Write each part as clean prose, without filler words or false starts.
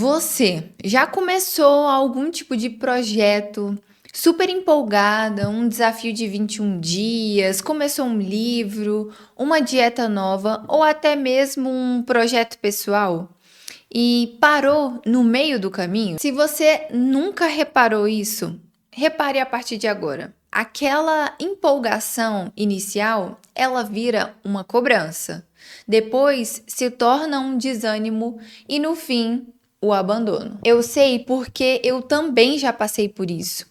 Você já começou algum tipo de projeto super empolgada, um desafio de 21 dias, começou um livro, uma dieta nova ou até mesmo um projeto pessoal e parou no meio do caminho? Se você nunca reparou isso, repare a partir de agora. Aquela empolgação inicial, ela vira uma cobrança. Depois se torna um desânimo e no fim o abandono. Eu sei porque eu também já passei por isso.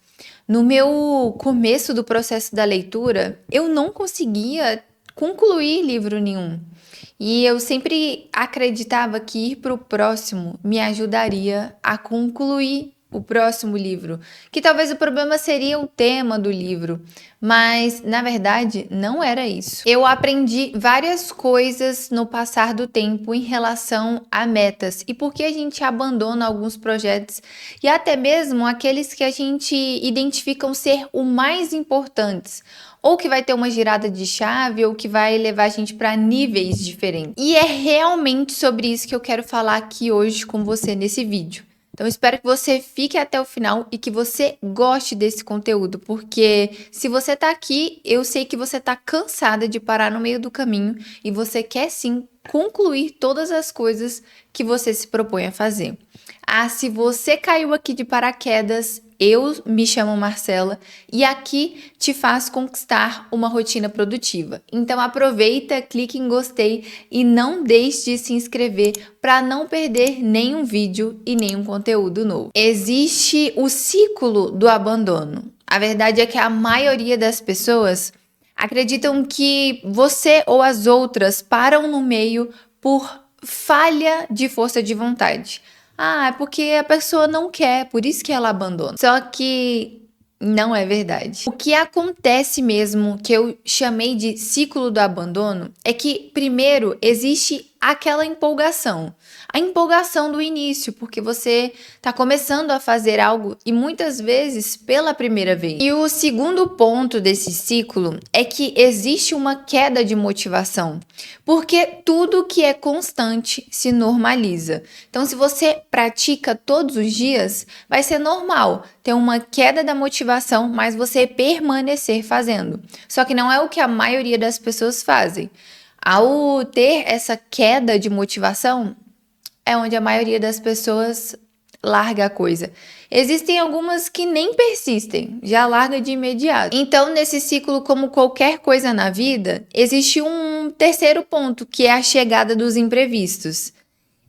No meu começo do processo da leitura, eu não conseguia concluir livro nenhum. E eu sempre acreditava que ir para o próximo me ajudaria a concluir o próximo livro, que talvez o problema seria o tema do livro, mas na verdade não era isso. Eu aprendi várias coisas no passar do tempo em relação a metas e por que a gente abandona alguns projetos e até mesmo aqueles que a gente identificam ser o mais importantes, ou que vai ter uma girada de chave, ou que vai levar a gente para níveis diferentes. E é realmente sobre isso que eu quero falar aqui hoje com você nesse vídeo. Então, espero que você fique até o final e que você goste desse conteúdo, porque se você tá aqui, eu sei que você tá cansada de parar no meio do caminho e você quer sim concluir todas as coisas que você se propõe a fazer. Ah, se você caiu aqui de paraquedas, eu me chamo Marcela e aqui te faço conquistar uma rotina produtiva. Então aproveita, clique em gostei e não deixe de se inscrever para não perder nenhum vídeo e nenhum conteúdo novo. Existe o ciclo do abandono. A verdade é que a maioria das pessoas acreditam que você ou as outras param no meio por falha de força de vontade. Ah, é porque a pessoa não quer, por isso que ela abandona. Só que não é verdade. O que acontece mesmo, que eu chamei de ciclo do abandono, é que primeiro existe aquela empolgação. A empolgação do início, porque você está começando a fazer algo e muitas vezes pela primeira vez. E o segundo ponto desse ciclo é que existe uma queda de motivação, porque tudo que é constante se normaliza. Então, se você pratica todos os dias, vai ser normal ter uma queda da motivação, mas você permanecer fazendo. Só que não é o que a maioria das pessoas fazem. Ao ter essa queda de motivação, é onde a maioria das pessoas larga a coisa. Existem algumas que nem persistem, já larga de imediato. Então, nesse ciclo, como qualquer coisa na vida, existe um terceiro ponto, que é a chegada dos imprevistos.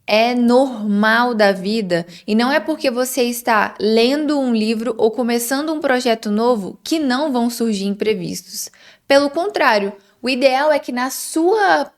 É normal da vida e não é porque você está lendo um livro ou começando um projeto novo que não vão surgir imprevistos. Pelo contrário, o ideal é que na sua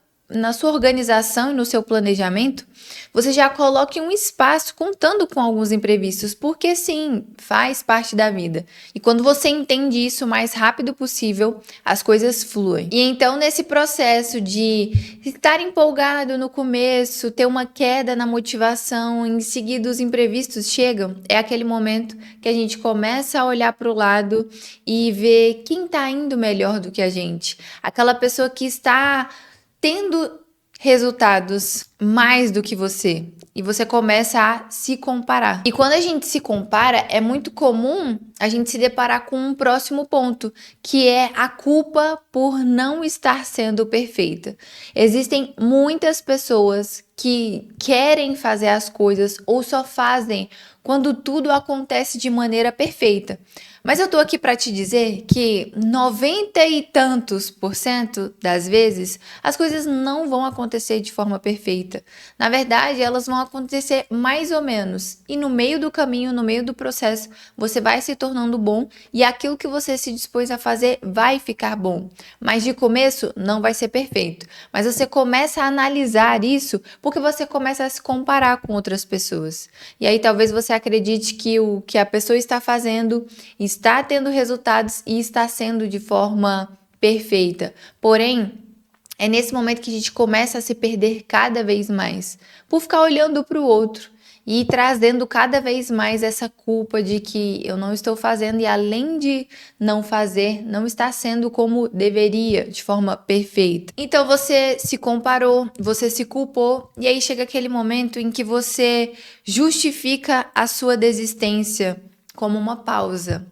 organização e no seu planejamento, você já coloque um espaço contando com alguns imprevistos, porque sim, faz parte da vida. E quando você entende isso o mais rápido possível, as coisas fluem. E então, nesse processo de estar empolgado no começo, ter uma queda na motivação, em seguida os imprevistos chegam, é aquele momento que a gente começa a olhar para o lado e ver quem está indo melhor do que a gente. Aquela pessoa que está tendo resultados mais do que você e você começa a se comparar. E quando a gente se compara, é muito comum a gente se deparar com um próximo ponto, que é a culpa por não estar sendo perfeita. Existem muitas pessoas que querem fazer as coisas ou só fazem quando tudo acontece de maneira perfeita. Mas eu tô aqui para te dizer que 90 e tantos % das vezes as coisas não vão acontecer de forma perfeita. Na verdade, elas vão acontecer mais ou menos. E no meio do caminho, no meio do processo, você vai se tornando bom e aquilo que você se dispôs a fazer vai ficar bom. Mas de começo não vai ser perfeito. Mas você começa a analisar isso porque você começa a se comparar com outras pessoas. E aí talvez você acredite que o que a pessoa está fazendo está tendo resultados e está sendo de forma perfeita. Porém, é nesse momento que a gente começa a se perder cada vez mais por ficar olhando para o outro. e trazendo cada vez mais essa culpa de que eu não estou fazendo e além de não fazer, não está sendo como deveria, de forma perfeita. Então você se comparou, você se culpou e aí chega aquele momento em que você justifica a sua desistência como uma pausa.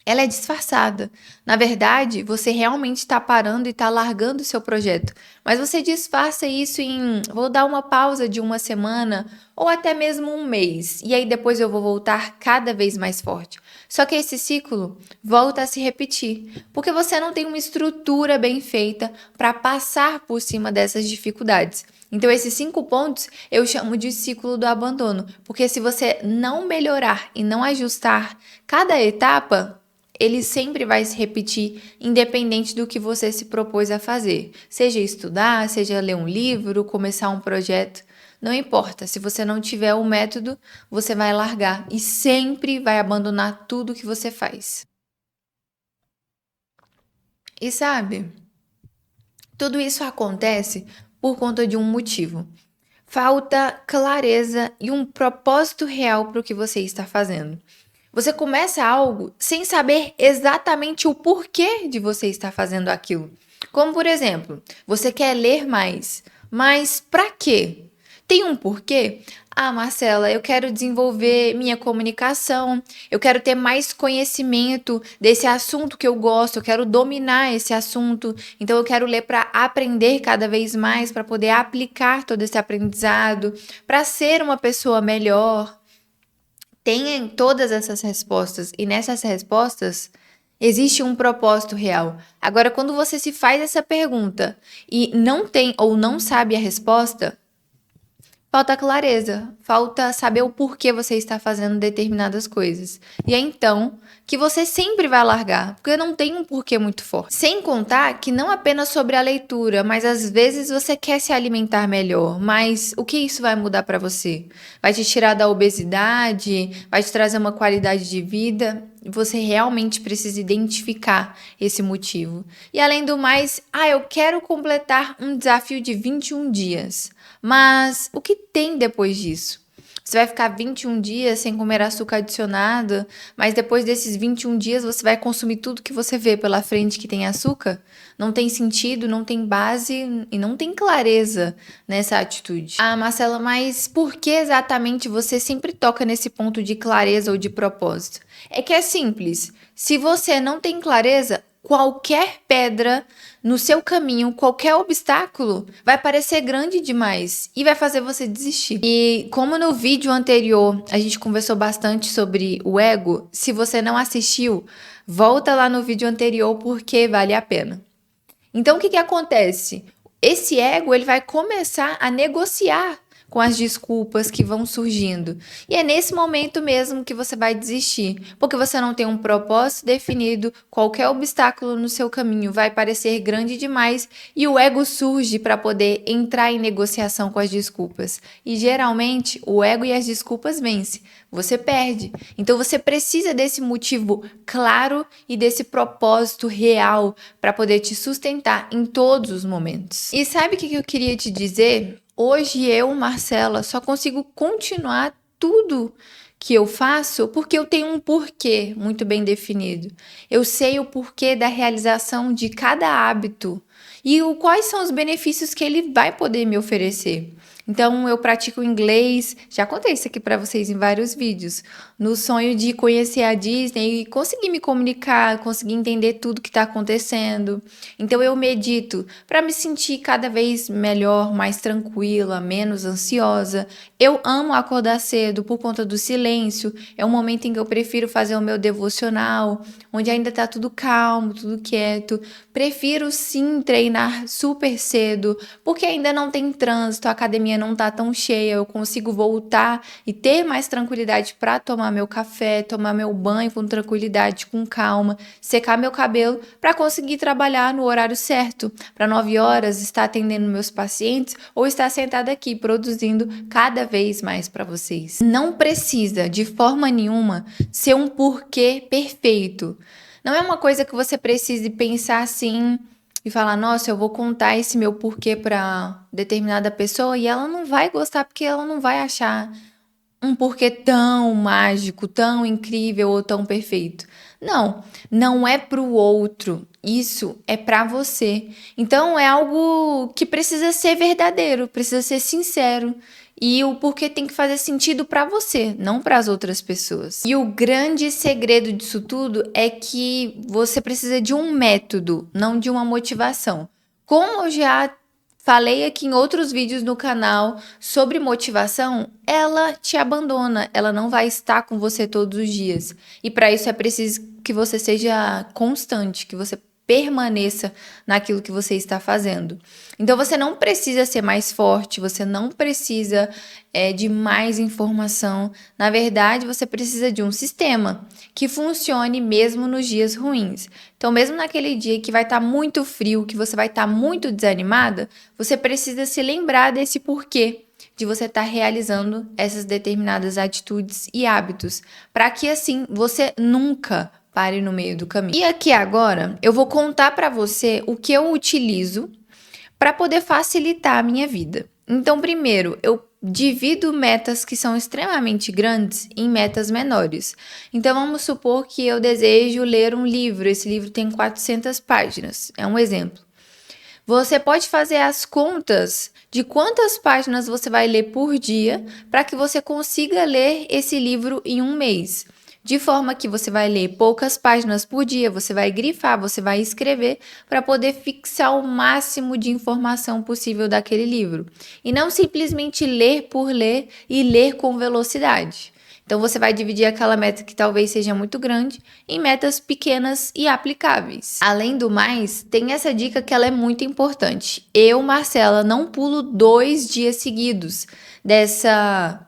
Ela é disfarçada. Na verdade, você realmente está parando e está largando o seu projeto. Mas você disfarça isso em vou dar uma pausa de uma semana ou até mesmo um mês. E aí depois eu vou voltar cada vez mais forte. Só que esse ciclo volta a se repetir. Porque você não tem uma estrutura bem feita para passar por cima dessas dificuldades. Então, esses 5 pontos eu chamo de ciclo do abandono. Porque se você não melhorar e não ajustar cada etapa, ele sempre vai se repetir, independente do que você se propôs a fazer. Seja estudar, seja ler um livro, começar um projeto, não importa. Se você não tiver o método, você vai largar e sempre vai abandonar tudo que você faz. E sabe, tudo isso acontece por conta de um motivo. Falta clareza e um propósito real para o que você está fazendo. Você começa algo sem saber exatamente o porquê de você estar fazendo aquilo. Como, por exemplo, você quer ler mais, mas para quê? Tem um porquê? Ah, Marcela, eu quero desenvolver minha comunicação, eu quero ter mais conhecimento desse assunto que eu gosto, eu quero dominar esse assunto, então eu quero ler para aprender cada vez mais, para poder aplicar todo esse aprendizado, para ser uma pessoa melhor. Tem todas essas respostas e nessas respostas existe um propósito real. Agora, quando você se faz essa pergunta e não tem ou não sabe a resposta, falta clareza, falta saber o porquê você está fazendo determinadas coisas. E é então que você sempre vai largar, porque não tem um porquê muito forte. Sem contar que não apenas sobre a leitura, mas às vezes você quer se alimentar melhor, mas o que isso vai mudar para você? Vai te tirar da obesidade? Vai te trazer uma qualidade de vida? Você realmente precisa identificar esse motivo. E além do mais, eu quero completar um desafio de 21 dias. Mas o que tem depois disso? Você vai ficar 21 dias sem comer açúcar adicionado, mas depois desses 21 dias você vai consumir tudo que você vê pela frente que tem açúcar? Não tem sentido, não tem base e não tem clareza nessa atitude. Ah, Marcela, mas por que exatamente você sempre toca nesse ponto de clareza ou de propósito? É que é simples. Se você não tem clareza, qualquer pedra no seu caminho, qualquer obstáculo vai parecer grande demais e vai fazer você desistir. E como no vídeo anterior a gente conversou bastante sobre o ego, se você não assistiu, volta lá no vídeo anterior porque vale a pena. Então o que acontece? Esse ego ele vai começar a negociar com as desculpas que vão surgindo. E é nesse momento mesmo que você vai desistir, porque você não tem um propósito definido, qualquer obstáculo no seu caminho vai parecer grande demais e o ego surge para poder entrar em negociação com as desculpas. E geralmente o ego e as desculpas vencem, você perde. Então você precisa desse motivo claro e desse propósito real para poder te sustentar em todos os momentos. E sabe o que eu queria te dizer? Hoje eu, Marcela, só consigo continuar tudo que eu faço porque eu tenho um porquê muito bem definido. Eu sei o porquê da realização de cada hábito e quais são os benefícios que ele vai poder me oferecer. Então, eu pratico inglês, já contei isso aqui para vocês em vários vídeos, no sonho de conhecer a Disney e conseguir me comunicar, conseguir entender tudo que está acontecendo. Então, eu medito para me sentir cada vez melhor, mais tranquila, menos ansiosa. Eu amo acordar cedo por conta do silêncio, é um momento em que eu prefiro fazer o meu devocional, onde ainda está tudo calmo, tudo quieto. Prefiro sim treinar super cedo, porque ainda não tem trânsito, a academia não tá tão cheia, eu consigo voltar e ter mais tranquilidade para tomar meu café, tomar meu banho com tranquilidade, com calma, secar meu cabelo para conseguir trabalhar no horário certo, para 9 horas estar atendendo meus pacientes ou estar sentada aqui produzindo cada vez mais para vocês. Não precisa de forma nenhuma ser um porquê perfeito. Não é uma coisa que você precise pensar assim e falar, nossa, eu vou contar esse meu porquê para determinada pessoa e ela não vai gostar porque ela não vai achar um porquê tão mágico, tão incrível ou tão perfeito. Não, não é para o outro. Isso é para você. Então é algo que precisa ser verdadeiro, precisa ser sincero. E o porquê tem que fazer sentido para você, não para as outras pessoas. E o grande segredo disso tudo é que você precisa de um método, não de uma motivação. Como eu já falei aqui em outros vídeos no canal sobre motivação, ela te abandona, ela não vai estar com você todos os dias. E para isso é preciso que você seja constante, que você permaneça naquilo que você está fazendo. Então você não precisa ser mais forte, você não precisa de mais informação. Na verdade, você precisa de um sistema que funcione mesmo nos dias ruins. Então, mesmo naquele dia que vai estar muito frio, que você vai estar muito desanimada, você precisa se lembrar desse porquê de você estar realizando essas determinadas atitudes e hábitos, para que assim você nunca pare no meio do caminho. E aqui agora eu vou contar para você o que eu utilizo para poder facilitar a minha vida. Então, primeiro, eu divido metas que são extremamente grandes em metas menores. Então, vamos supor que eu desejo ler um livro. Esse livro tem 400 páginas. É um exemplo. Você pode fazer as contas de quantas páginas você vai ler por dia para que você consiga ler esse livro em um mês. De forma que você vai ler poucas páginas por dia, você vai grifar, você vai escrever para poder fixar o máximo de informação possível daquele livro. E não simplesmente ler por ler e ler com velocidade. Então você vai dividir aquela meta que talvez seja muito grande em metas pequenas e aplicáveis. Além do mais, tem essa dica que ela é muito importante. Eu, Marcela, não pulo 2 dias seguidos dessa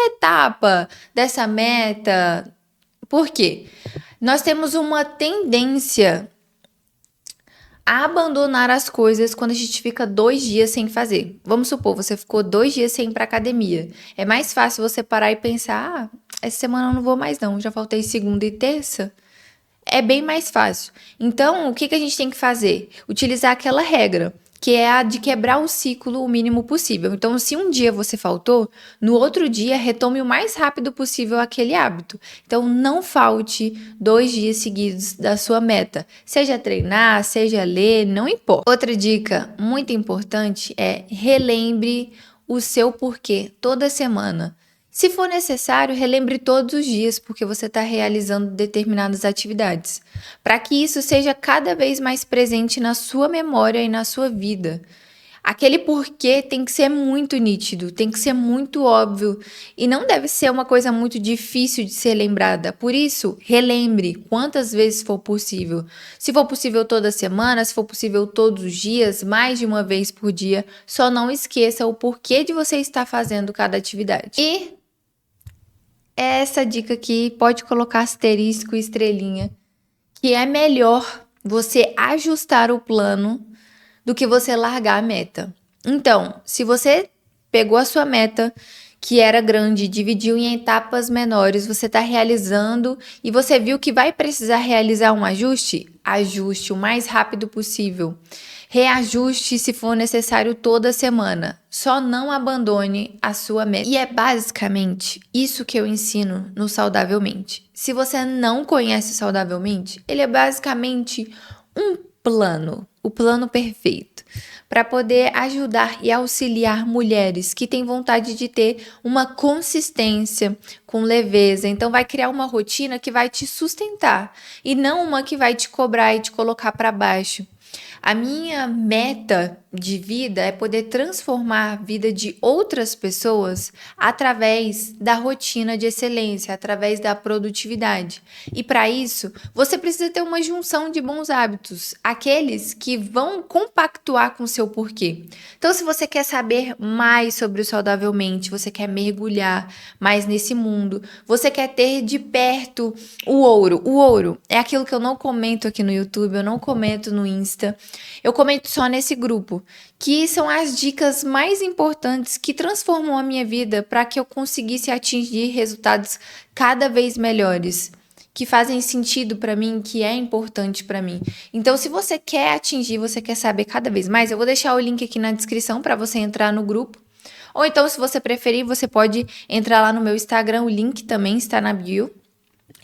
etapa, dessa meta. Por quê? Nós temos uma tendência a abandonar as coisas quando a gente fica 2 dias sem fazer. Vamos supor, você ficou 2 dias sem ir para academia. É mais fácil você parar e pensar, essa semana eu não vou mais não, já faltei segunda e terça. É bem mais fácil. Então, o que a gente tem que fazer? Utilizar aquela regra, que é a de quebrar o ciclo o mínimo possível. Então, se um dia você faltou, no outro dia retome o mais rápido possível aquele hábito. Então, não falte 2 dias seguidos da sua meta. Seja treinar, seja ler, não importa. Outra dica muito importante é relembre o seu porquê toda semana. Se for necessário, relembre todos os dias, porque você está realizando determinadas atividades, para que isso seja cada vez mais presente na sua memória e na sua vida. Aquele porquê tem que ser muito nítido, tem que ser muito óbvio e não deve ser uma coisa muito difícil de ser lembrada. Por isso, relembre quantas vezes for possível. Se for possível toda semana, se for possível todos os dias, mais de uma vez por dia, só não esqueça o porquê de você estar fazendo cada atividade. E essa dica aqui pode colocar asterisco e estrelinha, que é melhor você ajustar o plano do que você largar a meta. Então, se você pegou a sua meta, que era grande, dividiu em etapas menores, você está realizando e você viu que vai precisar realizar um ajuste, ajuste o mais rápido possível. Reajuste se for necessário toda semana. Só não abandone a sua meta. E é basicamente isso que eu ensino no Saudavelmente. Se você não conhece o Saudavelmente, ele é basicamente um plano, o plano perfeito, para poder ajudar e auxiliar mulheres que têm vontade de ter uma consistência com leveza. Então vai criar uma rotina que vai te sustentar e não uma que vai te cobrar e te colocar para baixo. A minha meta de vida é poder transformar a vida de outras pessoas através da rotina de excelência, através da produtividade. E para isso, você precisa ter uma junção de bons hábitos, aqueles que vão compactuar com o seu porquê. Então, se você quer saber mais sobre o Saudavelmente, você quer mergulhar mais nesse mundo, você quer ter de perto o ouro. O ouro é aquilo que eu não comento aqui no YouTube, eu não comento no Insta. Eu comento só nesse grupo, que são as dicas mais importantes que transformam a minha vida para que eu conseguisse atingir resultados cada vez melhores, que fazem sentido para mim, que é importante para mim. Então, se você quer atingir, você quer saber cada vez mais, eu vou deixar o link aqui na descrição para você entrar no grupo. Ou então, se você preferir, você pode entrar lá no meu Instagram, o link também está na bio.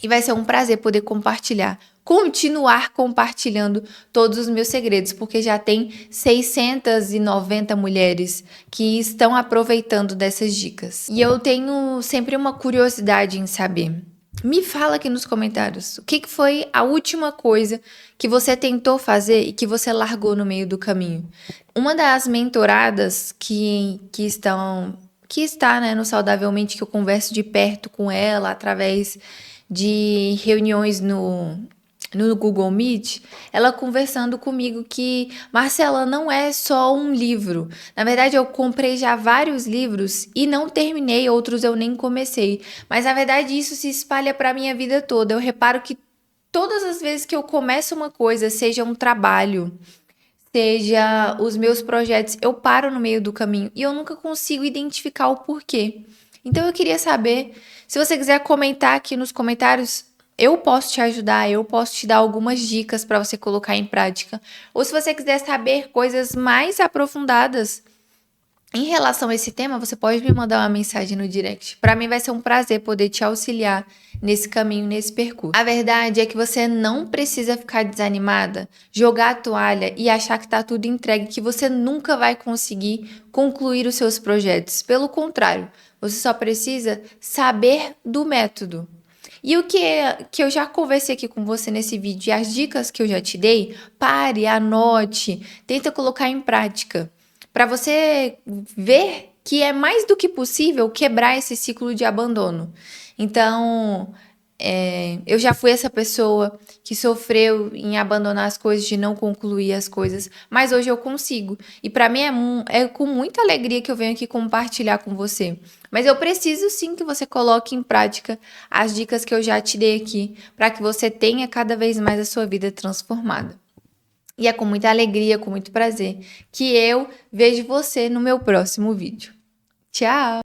E vai ser um prazer poder compartilhar, continuar compartilhando todos os meus segredos, porque já tem 690 mulheres que estão aproveitando dessas dicas. E eu tenho sempre uma curiosidade em saber. Me fala aqui nos comentários, o que foi a última coisa que você tentou fazer e que você largou no meio do caminho? Uma das mentoradas que está, né, no Saudavelmente, que eu converso de perto com ela através de reuniões no Google Meet, ela conversando comigo que, Marcela, não é só um livro. Na verdade, eu comprei já vários livros e não terminei, outros eu nem comecei. Mas, na verdade, isso se espalha para a minha vida toda. Eu reparo que todas as vezes que eu começo uma coisa, seja um trabalho, seja os meus projetos, eu paro no meio do caminho e eu nunca consigo identificar o porquê. Então eu queria saber, se você quiser comentar aqui nos comentários, eu posso te ajudar, eu posso te dar algumas dicas para você colocar em prática. Ou se você quiser saber coisas mais aprofundadas em relação a esse tema, você pode me mandar uma mensagem no direct. Para mim vai ser um prazer poder te auxiliar nesse caminho, nesse percurso. A verdade é que você não precisa ficar desanimada, jogar a toalha e achar que está tudo entregue, que você nunca vai conseguir concluir os seus projetos. Pelo contrário, você só precisa saber do método. E o que eu já conversei aqui com você nesse vídeo e as dicas que eu já te dei, pare, anote, tenta colocar em prática para você ver que é mais do que possível quebrar esse ciclo de abandono. Então, eu já fui essa pessoa que sofreu em abandonar as coisas, de não concluir as coisas, mas hoje eu consigo. E para mim é com muita alegria que eu venho aqui compartilhar com você. Mas eu preciso sim que você coloque em prática as dicas que eu já te dei aqui, para que você tenha cada vez mais a sua vida transformada. E é com muita alegria, com muito prazer, que eu vejo você no meu próximo vídeo. Tchau!